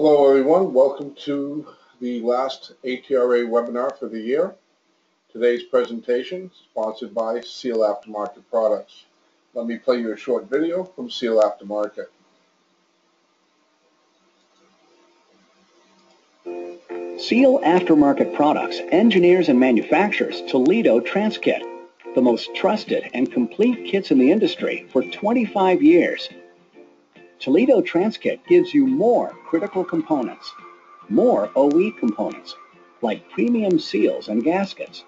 Hello everyone, welcome to the last ATRA webinar for the year. Today's presentation is sponsored by Seal Aftermarket Products. Let me play you a short video from Seal Aftermarket. Seal Aftermarket Products engineers and manufactures Toledo Transkit, the most trusted and complete kits in the industry for 25 years. Toledo Transkit gives you more critical components, more OE components, like premium seals and gaskets,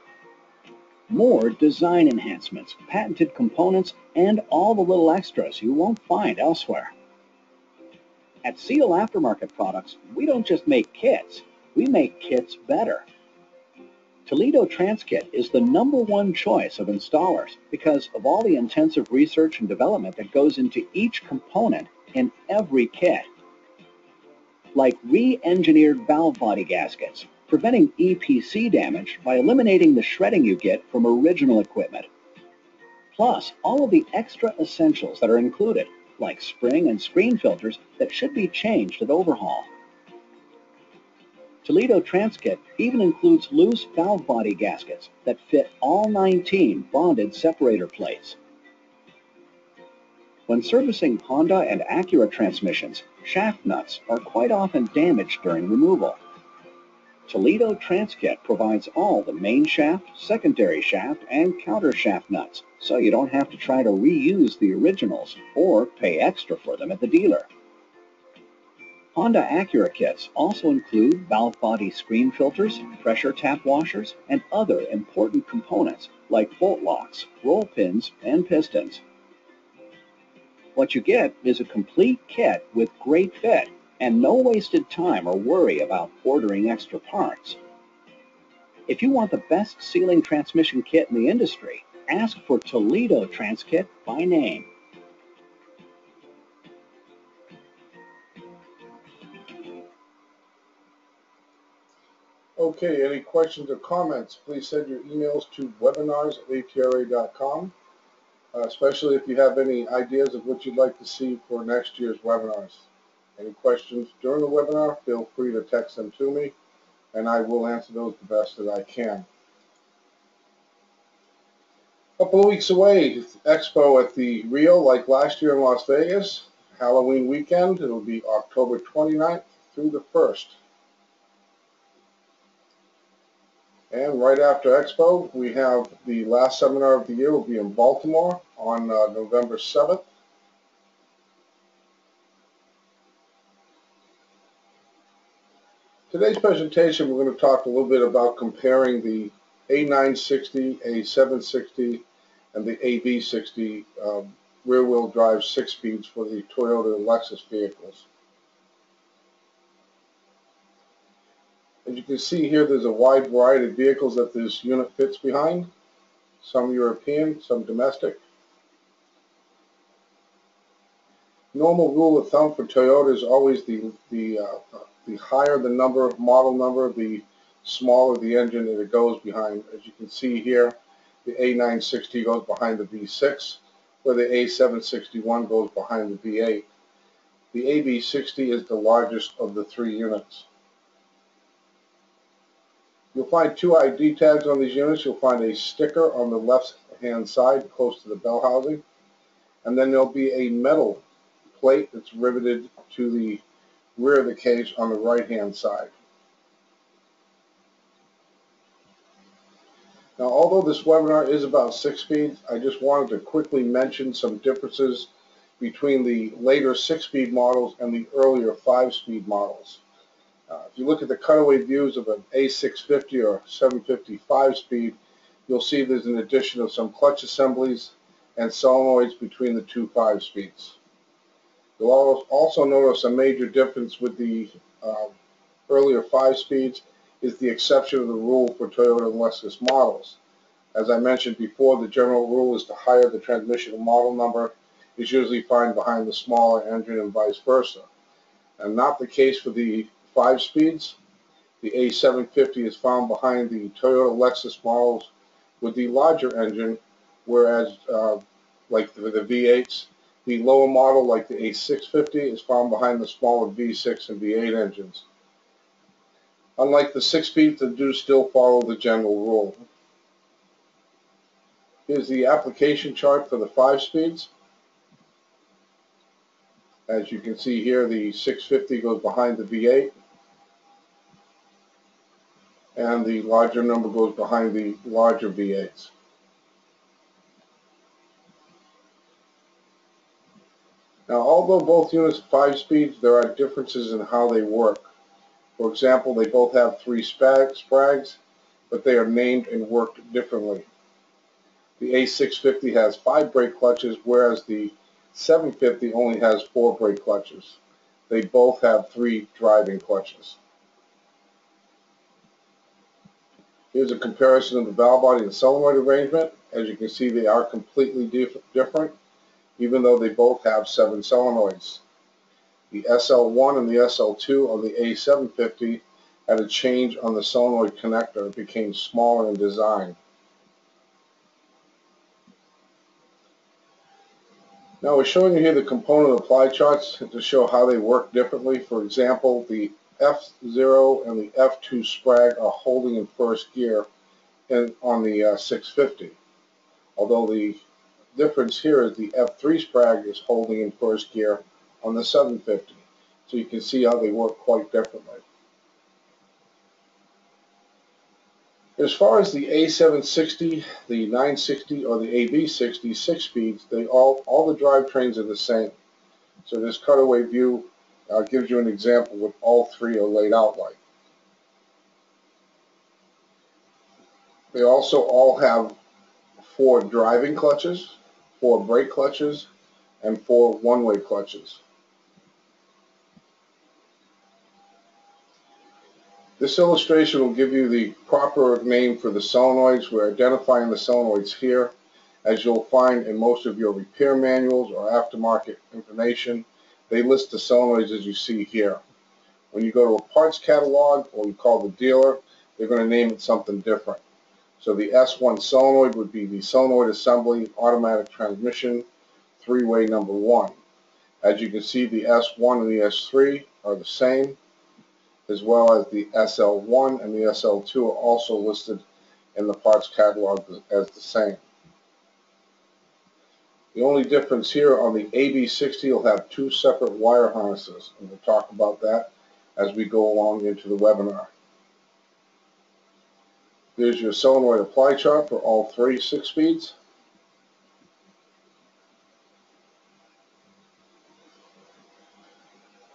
more design enhancements, patented components, and all the little extras you won't find elsewhere. At Seal Aftermarket Products, we don't just make kits, we make kits better. Toledo Transkit is the #1 choice of installers because of all the intensive research and development that goes into each component in every kit. Like re-engineered valve body gaskets, preventing EPC damage by eliminating the shredding you get from original equipment. Plus, all of the extra essentials that are included, like spring and screen filters that should be changed at overhaul. Toledo Transkit even includes loose valve body gaskets that fit all 19 bonded separator plates. When servicing Honda and ATRA transmissions, shaft nuts are quite often damaged during removal. Toledo Transkit provides all the main shaft, secondary shaft, and counter shaft nuts, so you don't have to try to reuse the originals or pay extra for them at the dealer. Honda ATRA kits also include valve body screen filters, pressure tap washers, and other important components like bolt locks, roll pins, and pistons. What you get is a complete kit with great fit and no wasted time or worry about ordering extra parts. If you want the best sealing transmission kit in the industry, ask for Toledo Transkit by name. Okay, any questions or comments, please send your emails to webinars@atra.com. Especially if you have any ideas of what you'd like to see for next year's webinars. Any questions during the webinar, feel free to text them to me, and I will answer those the best that I can. A couple of weeks away, Expo at the Rio, like last year in Las Vegas, Halloween weekend. It'll be October 29th through the 1st. And right after Expo, we have the last seminar of the year will be in Baltimore on November 7th. Today's presentation, we're going to talk a little bit about comparing the A960, A760, and the AB60 rear-wheel drive 6-speeds for the Toyota and Lexus vehicles. As you can see here, there's a wide variety of vehicles that this unit fits behind. Some European, some domestic. Normal rule of thumb for Toyota is always the higher the model number, the smaller the engine that it goes behind. As you can see here, the A960 goes behind the V6, where the A761 goes behind the V8. The AB60 is the largest of the 3 units. You'll find 2 ID tags on these units. You'll find a sticker on the left-hand side close to the bell housing, and then there'll be a metal plate that's riveted to the rear of the cage on the right-hand side. Now, although this webinar is about 6-speed, I just wanted to quickly mention some differences between the later 6-speed models and the earlier 5-speed models. If you look at the cutaway views of an A650 or 750 5-speed, you'll see there's an addition of some clutch assemblies and solenoids between the 2 5-speeds. You'll also notice a major difference with the earlier 5-speeds is the exception of the rule for Toyota and Lexus models. As I mentioned before, the general rule is the higher the transmission model number is usually found behind the smaller engine and vice versa. And not the case for the 5-speeds. The A750 is found behind the Toyota Lexus models with the larger engine, whereas like the V8s, The lower model, like the A650, is found behind the smaller V6 and V8 engines. Unlike the 6-speeds, they do still follow the general rule. Here's the application chart for the 5 speeds. As you can see here, the 650 goes behind the V8, and the larger number goes behind the larger V8s. Now, although both units are 5 speeds, there are differences in how they work. For example, they both have 3 Sprags, but they are named and work differently. The A650 has 5 brake clutches, whereas the 750 only has 4 brake clutches. They both have 3 driving clutches. Here's a comparison of the valve body and solenoid arrangement. As you can see, they are completely different, even though they both have 7 solenoids. The SL1 and the SL2 on the A750 had a change on the solenoid connector. It became smaller in design. Now we're showing you here the component apply charts to show how they work differently. For example, the F0 and the F2 Sprag are holding in first gear on the 650. Although the difference here is the F3 Sprag is holding in first gear on the 750. So you can see how they work quite differently. As far as the A760, the 960, or the AB60 6 speeds, all the drivetrains are the same. So this cutaway view gives you an example of what all 3 are laid out like. They also all have 4 driving clutches, 4 brake clutches, and 4 one-way clutches. This illustration will give you the proper name for the solenoids. We're identifying the solenoids here. As you'll find in most of your repair manuals or aftermarket information, they list the solenoids as you see here. When you go to a parts catalog or you call the dealer, they're going to name it something different. So the S1 solenoid would be the solenoid assembly automatic transmission 3-way number 1. As you can see, the S1 and the S3 are the same, as well as the SL1 and the SL2 are also listed in the parts catalog as the same. The only difference here on the AB60 will have 2 separate wire harnesses, and we'll talk about that as we go along into the webinar. There's your solenoid apply chart for all 3 6 speeds.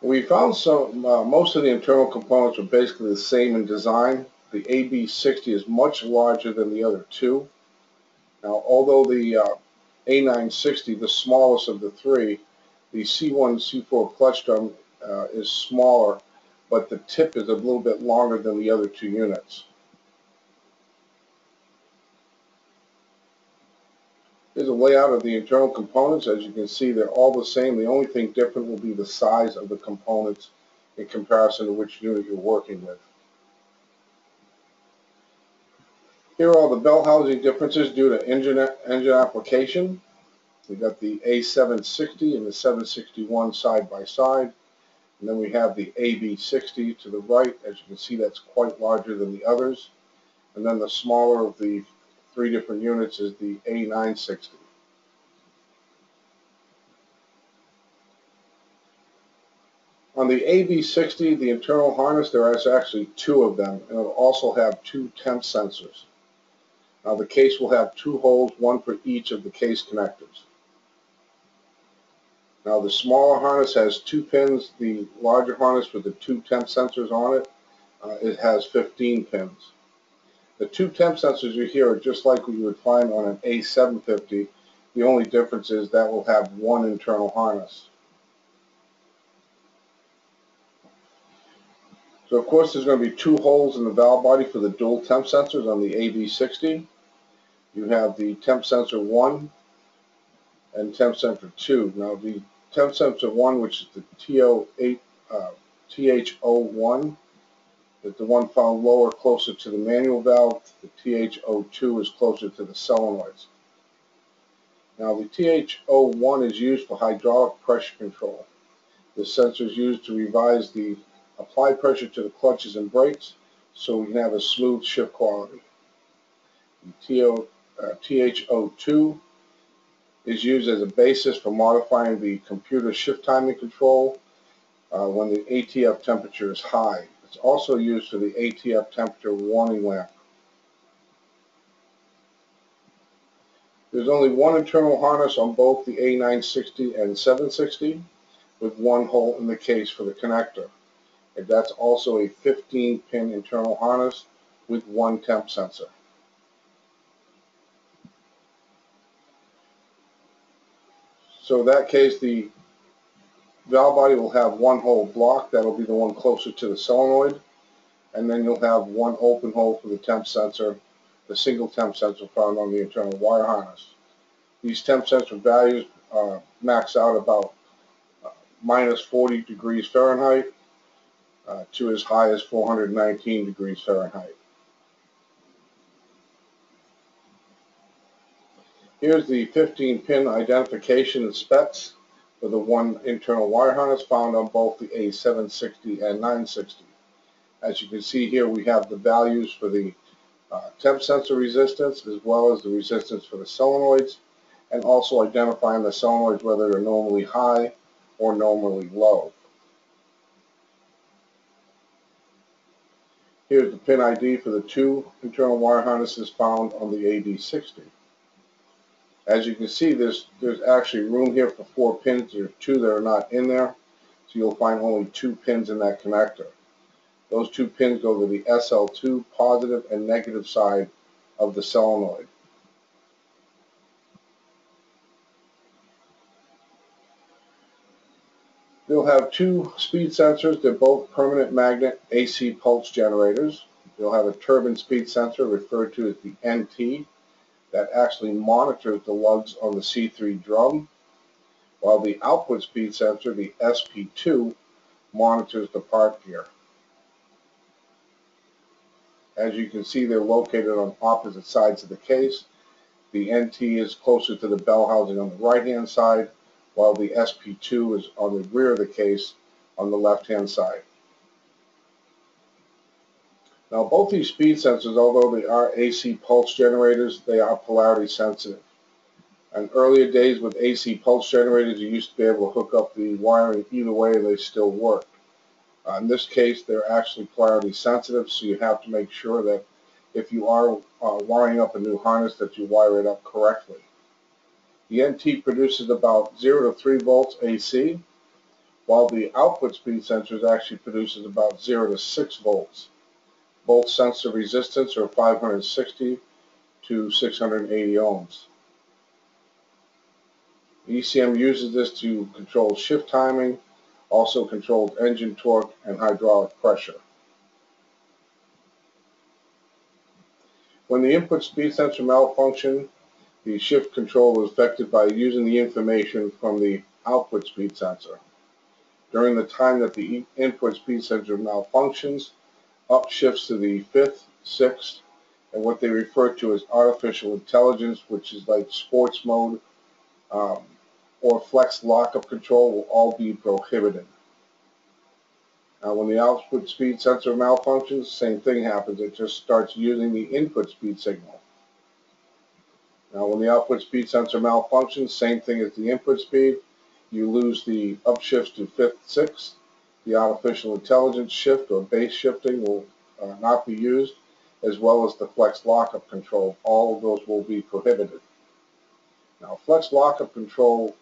We found most of the internal components are basically the same in design. The AB60 is much larger than the other 2. Now, although the A960, the smallest of the 3, the C1 C4 clutch drum is smaller, but the tip is a little bit longer than the other 2 units. Here's a layout of the internal components. As you can see, they're all the same. The only thing different will be the size of the components in comparison to which unit you're working with. Here are all the bell housing differences due to engine application. We've got the A760 and the 761 side by side. And then we have the AB60 to the right. As you can see, that's quite larger than the others. And then the smaller of the 3 different units is the A960. On the AB60, the internal harness, there is actually 2 of them, and it'll also have 2 temp sensors. Now the case will have 2 holes, 1 for each of the case connectors. Now the smaller harness has 2 pins. The larger harness with the 2 temp sensors on it, it has 15 pins. The 2 temp sensors you hear are just like what you would find on an A750. The only difference is that will have 1 internal harness. So of course there's going to be 2 holes in the valve body for the dual temp sensors on the AB60. You have the temp sensor 1 and temp sensor 2. Now the temp sensor 1, which is the TH01, is the one found lower, closer to the manual valve. The TH02 is closer to the solenoids. Now the TH01 is used for hydraulic pressure control. This sensor is used to revise the applied pressure to the clutches and brakes so we can have a smooth shift quality. The TH02 is used as a basis for modifying the computer shift timing control when the ATF temperature is high. It's also used for the ATF temperature warning lamp. There's only one internal harness on both the A960 and 760 with one hole in the case for the connector. And that's also a 15-pin internal harness with one temp sensor. So in that case, the valve body will have one hole blocked. That'll be the one closer to the solenoid. And then you'll have one open hole for the temp sensor, the single temp sensor found on the internal wire harness. These temp sensor values max out about minus 40 degrees Fahrenheit to as high as 419 degrees Fahrenheit. Here's the 15-pin identification and specs for the one internal wire harness found on both the A760 and 960. As you can see here, we have the values for the temp sensor resistance as well as the resistance for the solenoids, and also identifying the solenoids whether they're normally high or normally low. Here's the pin ID for the two internal wire harnesses found on the AB60. As you can see, there's actually room here for 4 pins. There are 2 that are not in there, so you'll find only 2 pins in that connector. Those 2 pins go to the SL2 positive and negative side of the solenoid. You'll have 2 speed sensors. They're both permanent magnet AC pulse generators. You'll have a turbine speed sensor referred to as the NT that actually monitors the lugs on the C3 drum, while the output speed sensor, the SP2, monitors the part gear. As you can see, they're located on opposite sides of the case. The NT is closer to the bell housing on the right-hand side, while the SP2 is on the rear of the case on the left-hand side. Now, both these speed sensors, although they are AC pulse generators, they are polarity sensitive. In earlier days with AC pulse generators, you used to be able to hook up the wiring either way and they still work. In this case, they're actually polarity sensitive, so you have to make sure that if you are wiring up a new harness that you wire it up correctly. The NT produces about 0 to 3 volts AC, while the output speed sensors actually produces about 0 to 6 volts. Both sensor resistance are 560 to 680 ohms. The ECM uses this to control shift timing, also controls engine torque and hydraulic pressure. When the input speed sensor malfunctions, the shift control is affected by using the information from the output speed sensor. During the time that the input speed sensor malfunctions, up shifts to the 5th, 6th, and what they refer to as artificial intelligence, which is like sports mode, or flex lockup control will all be prohibited. Now, when the output speed sensor malfunctions, same thing happens. It just starts using the input speed signal. Now, when the output speed sensor malfunctions, same thing as the input speed. You lose the upshifts to 5th, 6th. The artificial intelligence shift or base shifting will not be used, as well as the flex lockup control. All of those will be prohibited. Now, flex lockup control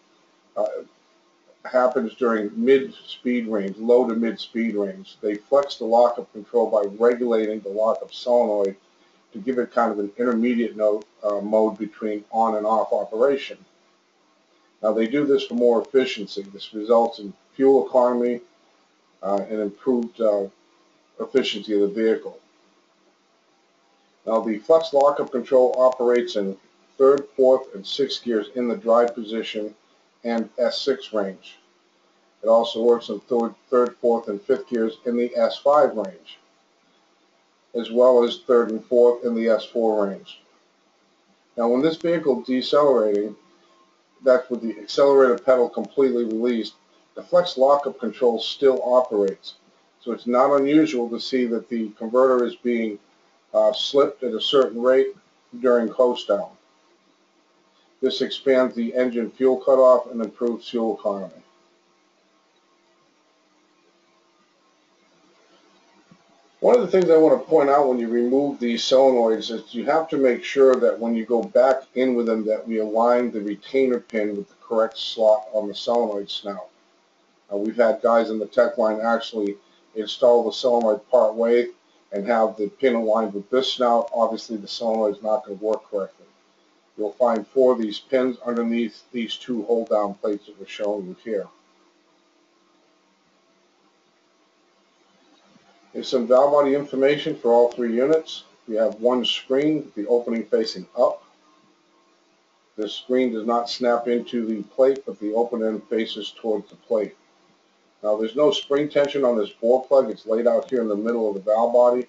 happens during mid-speed range, low to mid-speed range. They flex the lockup control by regulating the lockup solenoid to give it kind of an intermediate mode between on and off operation. Now, they do this for more efficiency. This results in fuel economy and improved efficiency of the vehicle. Now, the flex lockup control operates in 3rd, 4th, and 6th gears in the drive position and S6 range. It also works in 3rd, 4th, and 5th gears in the S5 range, as well as 3rd and 4th in the S4 range. Now, when this vehicle is decelerating, that's with the accelerator pedal completely released, the flex lockup control still operates. So it's not unusual to see that the converter is being slipped at a certain rate during coast down. This expands the engine fuel cutoff and improves fuel economy. One of the things I want to point out when you remove these solenoids is you have to make sure that when you go back in with them that we align the retainer pin with the correct slot on the solenoid snout. We've had guys in the tech line actually install the solenoid part way and have the pin aligned with this snout. Obviously the solenoid is not going to work correctly. You'll find 4 of these pins underneath these 2 hold down plates that we're showing you here. Here's some valve body information for all 3 units. We have one screen with the opening facing up. This screen does not snap into the plate, but the open end faces towards the plate. Now there's no spring tension on this bore plug. It's laid out here in the middle of the valve body.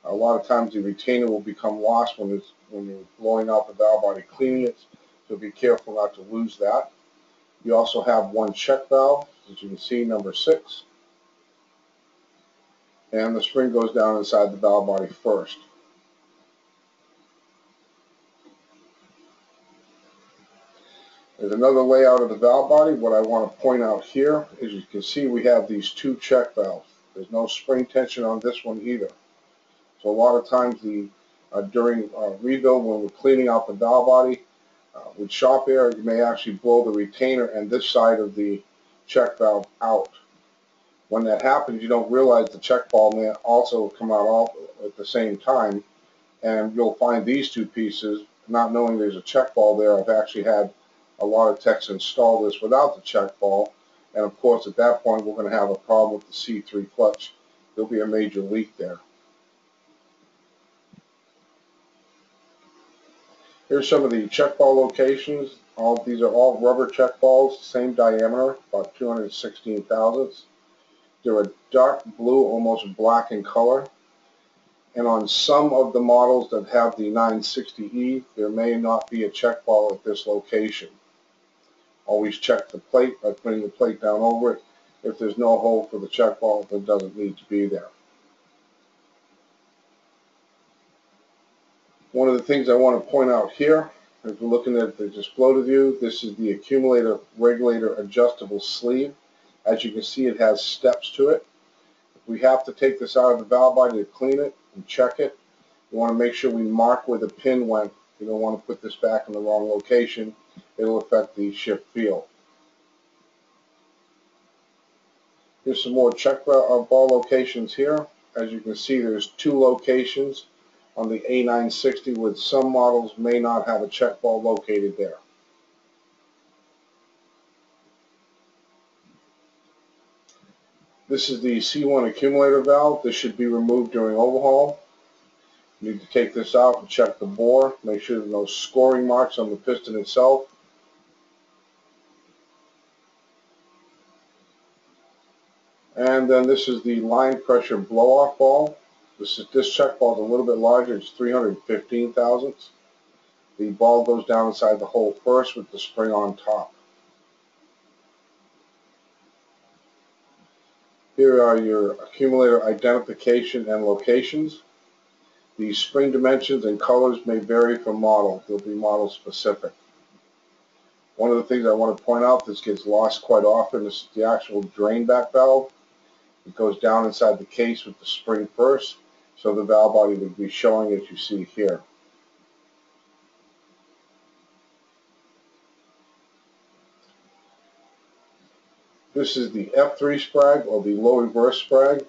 A lot of times the retainer will become lost when you're blowing out the valve body cleaning it, so be careful not to lose that. You also have one check valve, as you can see, number 6. And the spring goes down inside the valve body first. There's another layout of the valve body. What I want to point out here is you can see we have these 2 check valves. There's no spring tension on this one either. So a lot of times during rebuild when we're cleaning out the valve body, with shop air you may actually blow the retainer and this side of the check valve out. When that happens, you don't realize the check ball may also come out all at the same time, and you'll find these 2 pieces, not knowing there's a check ball there. I've actually had a lot of techs install this without the check ball, and of course at that point we're going to have a problem with the C3 clutch. There'll be a major leak there. Here's some of the check ball locations. These are all rubber check balls, same diameter, about 216 thousandths. They're a dark blue, almost black in color. And on some of the models that have the 960E, there may not be a check ball at this location. Always check the plate by putting the plate down over it. If there's no hole for the check ball, it doesn't need to be there. One of the things I want to point out here, if we're looking at the exploded view, this is the accumulator regulator adjustable sleeve. As you can see, it has steps to it. If we have to take this out of the valve body to clean it and check it, we want to make sure we mark where the pin went. You don't want to put this back in the wrong location. It'll affect the shift feel. Here's some more check ball locations here. As you can see, there's 2 locations on the A960 with some models may not have a check ball located there. This is the C1 accumulator valve. This should be removed during overhaul. You need to take this out and check the bore. Make sure there's no scoring marks on the piston itself. And then this is the line pressure blow-off ball. This check ball is a little bit larger. It's 315 thousandths. The ball goes down inside the hole first with the spring on top. Here are your accumulator identification and locations. The spring dimensions and colors may vary from model. They'll be model specific. One of the things I want to point out, this gets lost quite often, is the actual drain back valve. It goes down inside the case with the spring first, so the valve body would be showing as you see here. This is the F3 Sprag, or the low reverse Sprag.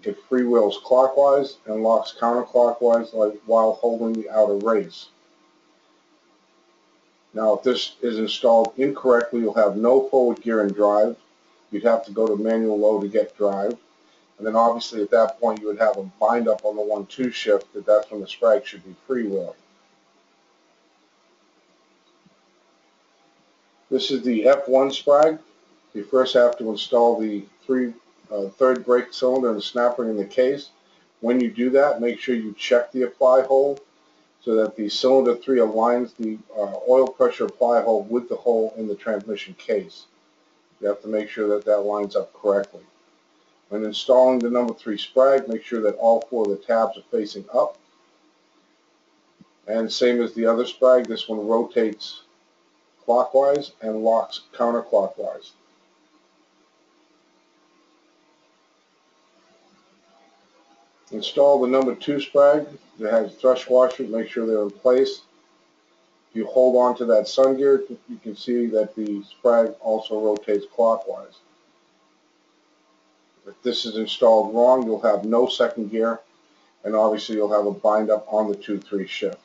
It freewheels clockwise and locks counterclockwise while holding the outer race. Now if this is installed incorrectly, you'll have no forward gear in drive. You'd have to go to manual low to get drive. And then obviously at that point you would have a bind up on the 1-2 shift, that's when the Sprag should be freewheeling. This is the F1 Sprag. You first have to install the third brake cylinder and the snap ring in the case. When you do that, make sure you check the apply hole. so that the cylinder 3 aligns the oil pressure apply hole with the hole in the transmission case. You have to make sure that that lines up correctly. When installing the number 3 Sprag, make sure that all 4 of the tabs are facing up. And same as the other Sprag, this one rotates clockwise and locks counterclockwise. Install the number 2 Sprag that has thrust washer, make sure they're in place. If you hold on to that sun gear, you can see that the Sprag also rotates clockwise. If this is installed wrong, you'll have no second gear, and obviously you'll have a bind up on the 2-3 shift.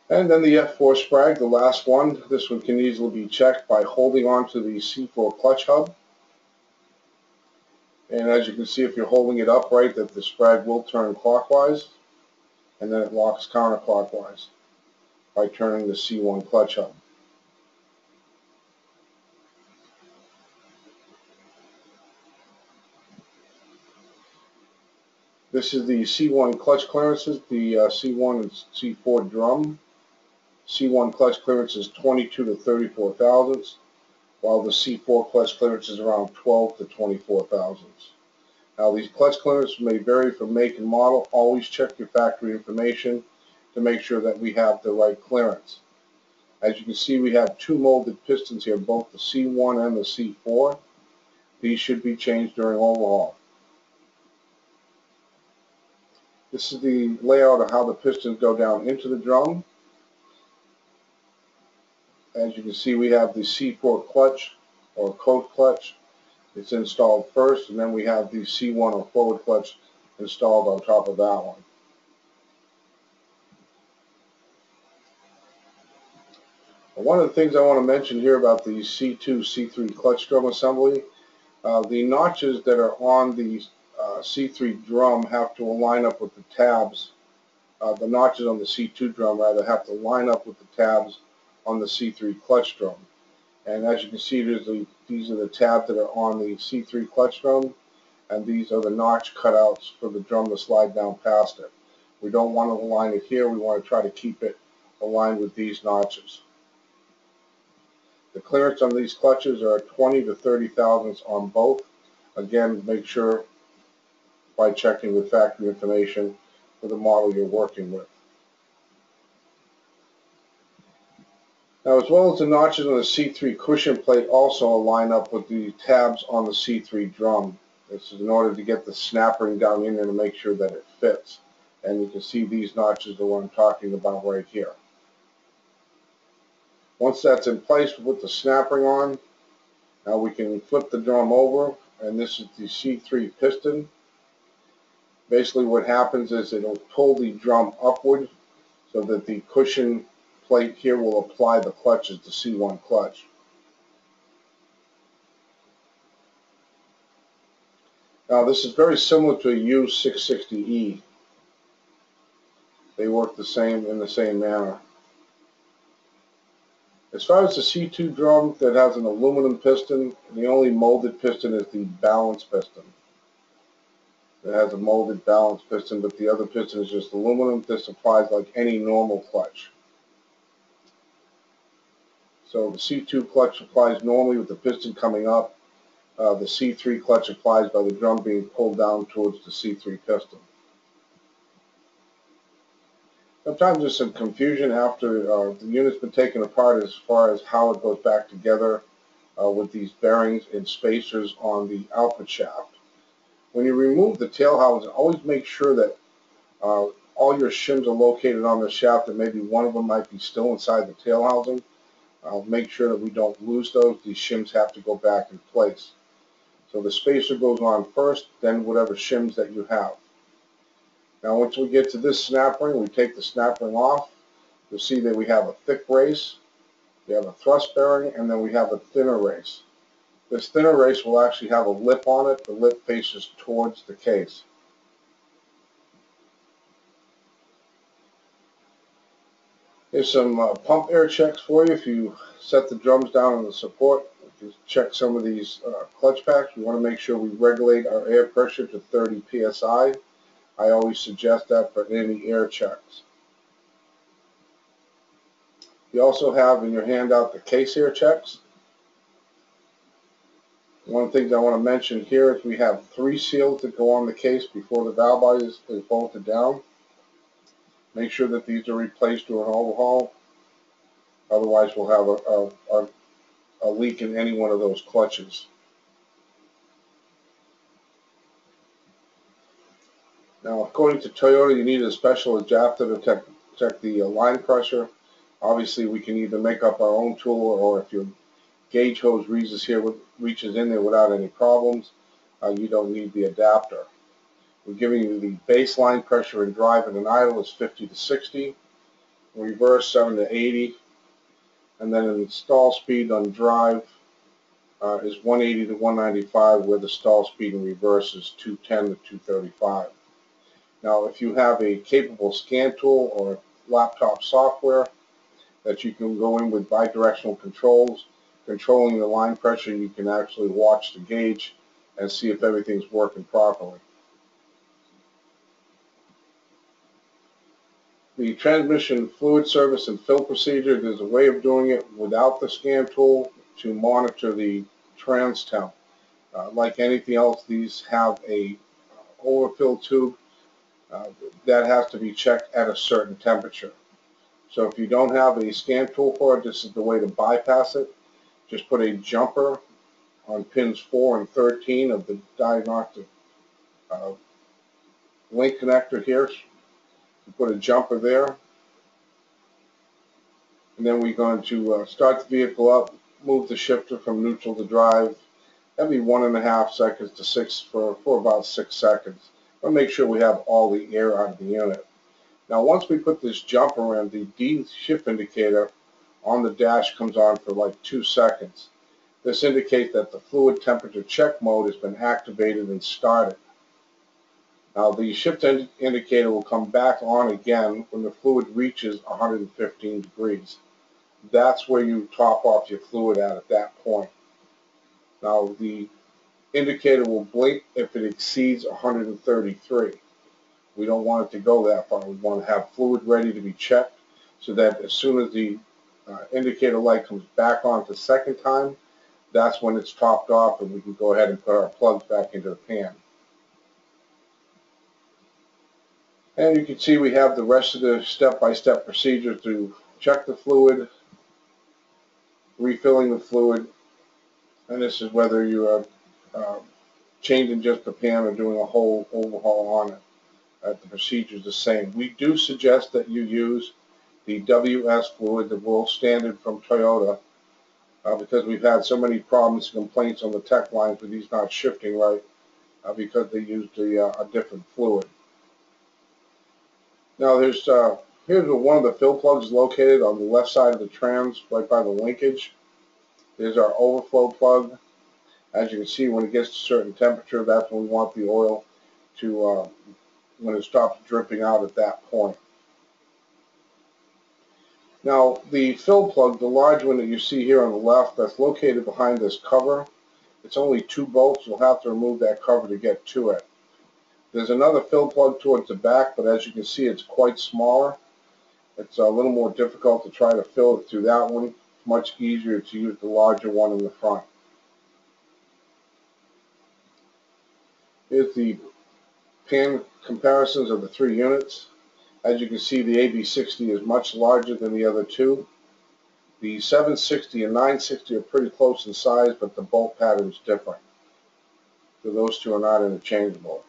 And then the F4 Sprag, the last one. This one can easily be checked by holding on to the C4 clutch hub. And as you can see, if you're holding it upright, that the Sprag will turn clockwise, and then it locks counterclockwise by turning the C1 clutch hub. This is the C1 clutch clearances, the C1 and C4 drum. C1 clutch clearance is 22 to 34 thousandths, while the C4 clutch clearance is around 12 to 24 thousandths. Now these clutch clearances may vary from make and model. Always check your factory information to make sure that we have the right clearance. As you can see, we have 2 molded pistons here, both the C1 and the C4. These should be changed during overhaul. This is the layout of how the pistons go down into the drum. As you can see, we have the C4 clutch or coast clutch. It's installed first, and then we have the C1 or forward clutch installed on top of that one. One of the things I want to mention here about the C2, C3 clutch drum assembly, the notches that are on the C3 drum have to align up with the tabs. The notches on the C2 drum rather have to line up with the tabs on the C3 clutch drum. And as you can see, these are the tabs that are on the C3 clutch drum, and these are the notch cutouts for the drum to slide down past it. We don't want to align it here. We want to try to keep it aligned with these notches. The clearance on these clutches are 20 to 30 thousandths on both. Again, make sure by checking with factory information for the model you're working with. Now, as well as the notches on the C3 cushion plate also line up with the tabs on the C3 drum. This is in order to get the snap ring down in there to make sure that it fits. And you can see these notches are what I'm talking about right here. Once that's in place, we'll put the snap ring on. Now we can flip the drum over, and this is the C3 piston. Basically what happens is it'll pull the drum upward so that the cushion plate here will apply the clutch as the C1 clutch. Now this is very similar to a U660E. They work in the same manner. As far as the C2 drum that has an aluminum piston, the only molded piston is the balance piston. It has a molded balance piston, but the other piston is just aluminum. This applies like any normal clutch. So the C2 clutch applies normally with the piston coming up. The C3 clutch applies by the drum being pulled down towards the C3 piston. Sometimes there's some confusion after the unit's been taken apart as far as how it goes back together with these bearings and spacers on the output shaft. When you remove the tail housing, always make sure that all your shims are located on the shaft, and maybe one of them might be still inside the tail housing. Make sure that we don't lose those. These shims have to go back in place. So the spacer goes on first, then whatever shims that you have. Now once we get to this snap ring, we take the snap ring off. You'll see that we have a thick race, we have a thrust bearing, and then we have a thinner race. This thinner race will actually have a lip on it. The lip faces towards the case. Here's some pump air checks for you. If you set the drums down on the support, check some of these clutch packs. We want to make sure we regulate our air pressure to 30 psi. I always suggest that for any air checks. You also have in your handout the case air checks. One of the things I want to mention here is we have 3 seals that go on the case before the valve body is bolted down. Make sure that these are replaced during overhaul. Otherwise, we'll have a leak in any one of those clutches. Now, according to Toyota, you need a special adapter to check the line pressure. Obviously, we can either make up our own tool, or if your gauge hose reaches in there without any problems, you don't need the adapter. We're giving you the baseline pressure in drive and in idle is 50 to 60, in reverse 7 to 80, and then in stall speed on drive is 180 to 195, where the stall speed in reverse is 210 to 235. Now, if you have a capable scan tool or laptop software that you can go in with bidirectional controls, controlling the line pressure, you can actually watch the gauge and see if everything's working properly. The transmission fluid service and fill procedure, there's a way of doing it without the scan tool to monitor the trans temp. Like anything else, these have a overfill tube that has to be checked at a certain temperature. So if you don't have a scan tool for it, this is the way to bypass it. Just put a jumper on pins 4 and 13 of the diagnostic link connector here. You put a jumper there, and then we're going to start the vehicle up, move the shifter from neutral to drive every 1.5 seconds to 6 for about 6 seconds. We'll make sure we have all the air out of the unit. Now, once we put this jumper in, the D shift indicator on the dash comes on for like 2 seconds. This indicates that the fluid temperature check mode has been activated and started. Now, the shift indicator will come back on again when the fluid reaches 115 degrees. That's where you top off your fluid at that point. Now, the indicator will blink if it exceeds 133. We don't want it to go that far. We want to have fluid ready to be checked so that as soon as the indicator light comes back on the second time, that's when it's topped off and we can go ahead and put our plugs back into the pan. And you can see we have the rest of the step-by-step procedure to check the fluid, refilling the fluid, and this is whether you are changing just the pan or doing a whole overhaul on it. The procedure is the same. We do suggest that you use the WS fluid, the world standard from Toyota, because we've had so many problems and complaints on the tech lines with these not shifting right because they used a different fluid. Now here's where one of the fill plugs is located on the left side of the trans, right by the linkage. There's our overflow plug. As you can see, when it gets to a certain temperature, that's when we want the oil to, when it stops dripping out at that point. Now the fill plug, the large one that you see here on the left, that's located behind this cover. It's only 2 bolts. You'll have to remove that cover to get to it. There's another fill plug towards the back, but as you can see, it's quite smaller. It's a little more difficult to try to fill it through that one. It's much easier to use the larger one in the front. Here's the pan comparisons of the 3 units. As you can see, the AB60 is much larger than the other 2. The 760 and 960 are pretty close in size, but the bolt pattern is different. So those 2 are not interchangeable.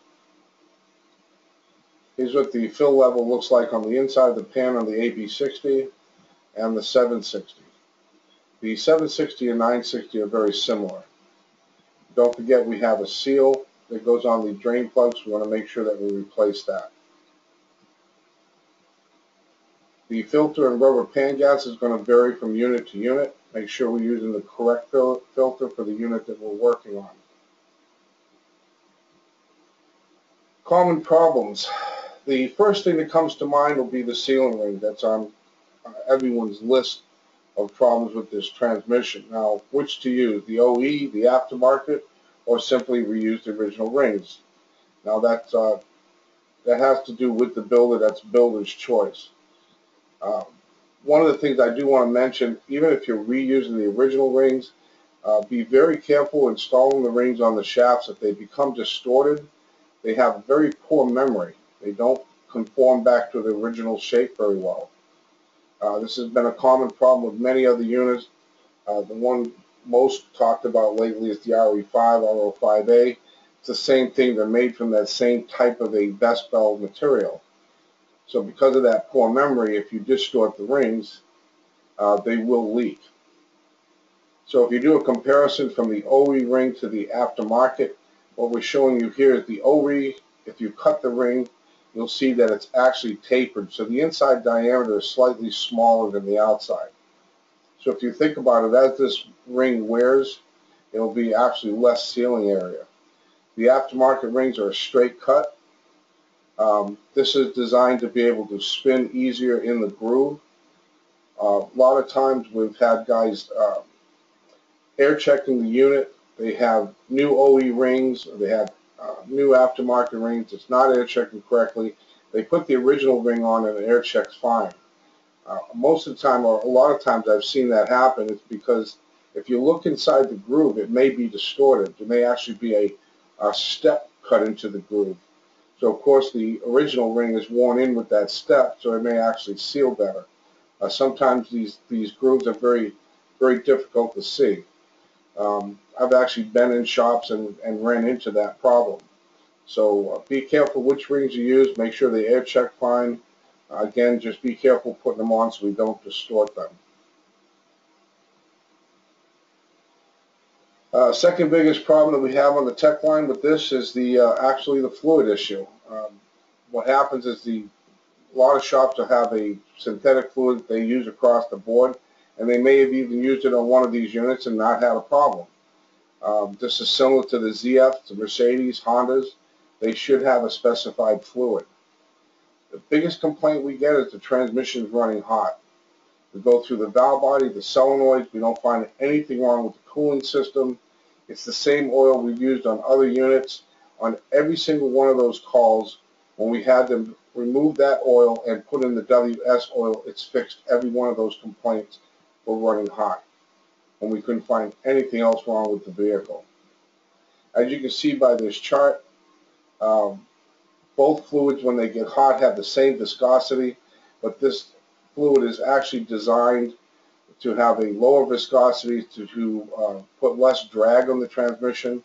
Here's what the fill level looks like on the inside of the pan on the AB60 and the 760. The 760 and 960 are very similar. Don't forget we have a seal that goes on the drain plugs. We want to make sure that we replace that. The filter and rubber pan gas is going to vary from unit to unit. Make sure we're using the correct filter for the unit that we're working on. Common problems. The first thing that comes to mind will be the sealing ring. That's on everyone's list of problems with this transmission. Now, which to use, the OE, the aftermarket, or simply reuse the original rings? Now that has to do with the builder. That's builder's choice. One of the things I do want to mention, even if you're reusing the original rings, be very careful installing the rings on the shafts. If they become distorted, they have very poor memory. They don't conform back to the original shape very well. This has been a common problem with many other units. The one most talked about lately is the RE5, RO5A. It's the same thing. They're made from that same type of a vest belt material. So because of that poor memory, if you distort the rings, they will leak. So if you do a comparison from the OE ring to the aftermarket, what we're showing you here is the OE. If you cut the ring, you'll see that it's actually tapered. So the inside diameter is slightly smaller than the outside. So if you think about it, as this ring wears, it'll be actually less sealing area. The aftermarket rings are a straight cut. This is designed to be able to spin easier in the groove. A lot of times we've had guys air checking the unit. They have new OE rings, or they have new aftermarket rings. It's not air checking correctly. They put the original ring on and the air checks fine. Most of the time, or a lot of times I've seen that happen, it's because if you look inside the groove, it may be distorted. There may actually be a step cut into the groove. So of course the original ring is worn in with that step, so it may actually seal better. Sometimes these grooves are very, very difficult to see. I've actually been in shops and ran into that problem. So be careful which rings you use. Make sure they air check fine. Again, just be careful putting them on so we don't distort them. Second biggest problem that we have on the tech line with this is actually the fluid issue. What happens is a lot of shops will have a synthetic fluid that they use across the board, and they may have even used it on one of these units and not had a problem. This is similar to the ZF, the Mercedes, Hondas. They should have a specified fluid. The biggest complaint we get is the transmission is running hot. We go through the valve body, the solenoids, we don't find anything wrong with the cooling system. It's the same oil we've used on other units. On every single one of those calls, when we had them remove that oil and put in the WS oil, it's fixed every one of those complaints for running hot. And we couldn't find anything else wrong with the vehicle. As you can see by this chart, both fluids, when they get hot, have the same viscosity, but this fluid is actually designed to have a lower viscosity to put less drag on the transmission,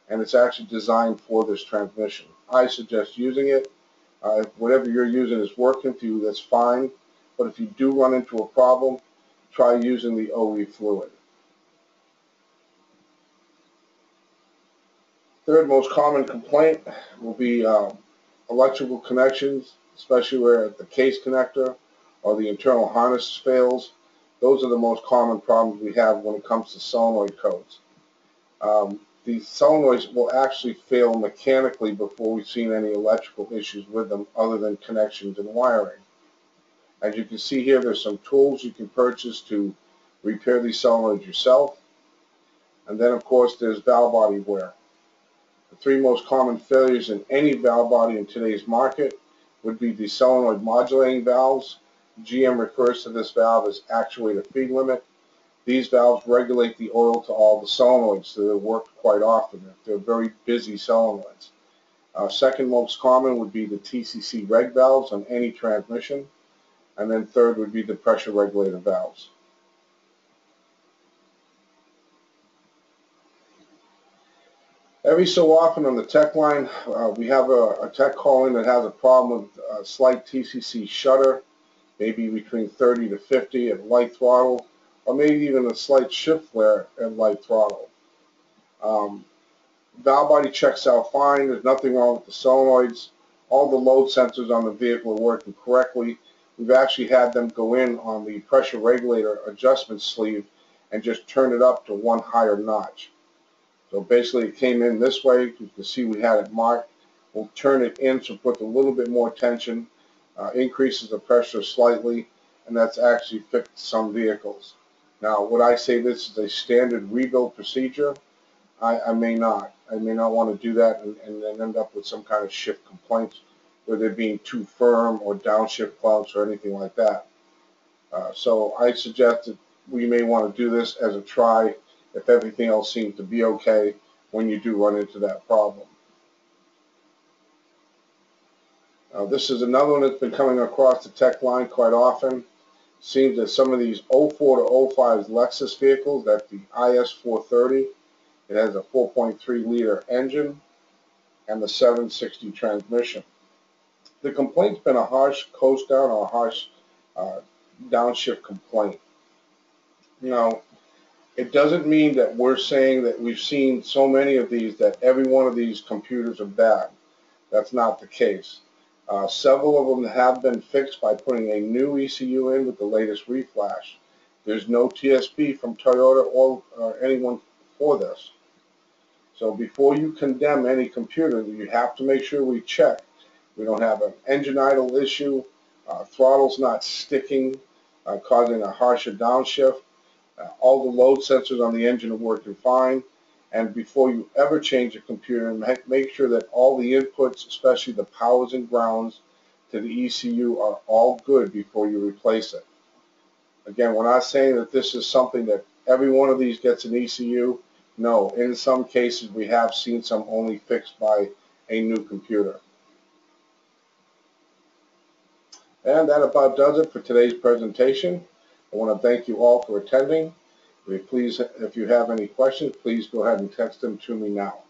and it's actually designed for this transmission. I suggest using it. If whatever you're using is working for you, that's fine, but if you do run into a problem, try using the OE fluid. Third most common complaint will be electrical connections, especially where the case connector or the internal harness fails. Those are the most common problems we have when it comes to solenoid codes. These solenoids will actually fail mechanically before we've seen any electrical issues with them other than connections and wiring. As you can see here, there's some tools you can purchase to repair these solenoids yourself. And then of course there's valve body wear. The three most common failures in any valve body in today's market would be the solenoid modulating valves. GM refers to this valve as actuator feed limit. These valves regulate the oil to all the solenoids, so they work quite often. They're very busy solenoids. Second most common would be the TCC reg valves on any transmission. And then third would be the pressure regulator valves. Every so often on the tech line, we have a tech call in that has a problem with a slight TCC shutter, maybe between 30 to 50 at light throttle, or maybe even a slight shift flare at light throttle. Valve body checks out fine. There's nothing wrong with the solenoids. All the load sensors on the vehicle are working correctly. We've actually had them go in on the pressure regulator adjustment sleeve and just turn it up to one higher notch. So basically it came in this way. You can see we had it marked. We'll turn it in so put a little bit more tension, increases the pressure slightly, and that's actually fixed some vehicles. Now, would I say this is a standard rebuild procedure? I may not. I may not want to do that and then end up with some kind of shift complaints where they're being too firm or downshift clamps or anything like that. So I suggest that we may want to do this as a try if everything else seems to be okay when you do run into that problem. This is another one that's been coming across the tech line quite often. Seems that some of these 04 to 05 Lexus vehicles, that's the IS430, it has a 4.3 liter engine and the 760 transmission. The complaint's been a harsh coast down or a harsh downshift complaint. You know, it doesn't mean that we're saying that we've seen so many of these that every one of these computers are bad. That's not the case. Several of them have been fixed by putting a new ECU in with the latest reflash. There's no TSB from Toyota or anyone for this. So before you condemn any computer, you have to make sure we check. We don't have an engine idle issue, throttle's not sticking, causing a harsher downshift. All the load sensors on the engine are working fine. And before you ever change a computer, make sure that all the inputs, especially the powers and grounds to the ECU, are all good before you replace it. Again, we're not saying that this is something that every one of these gets an ECU. No, in some cases we have seen some only fixed by a new computer. And that about does it for today's presentation. I want to thank you all for attending. Please, if you have any questions, please go ahead and text them to me now.